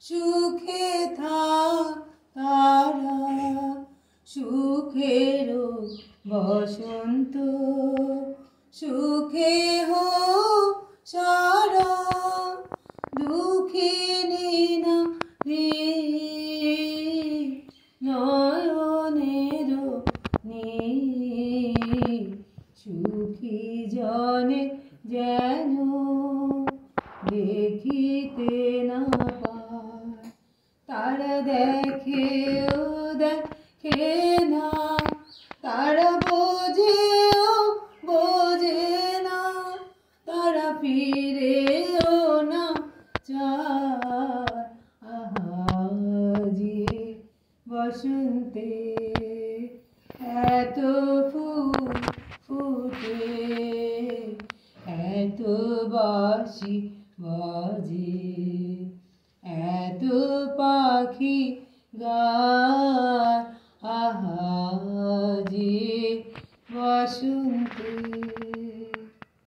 সুখে থাক তারা, সুখেরও বসন্ত, সুখে হোক সারা। দুঃখিনী নারী নয়নের নীর, সুখী জনে যেন দেখিতে না পায়। তারা দেখেও দেখে না, তারা বোঝেও বোঝে না, তারা ফিরেও না চায়। আজি বসন্তে এত ফুল ফুটে, এত বাঁশি বাজে, এত পাখি গায়। আজি বসন্তে।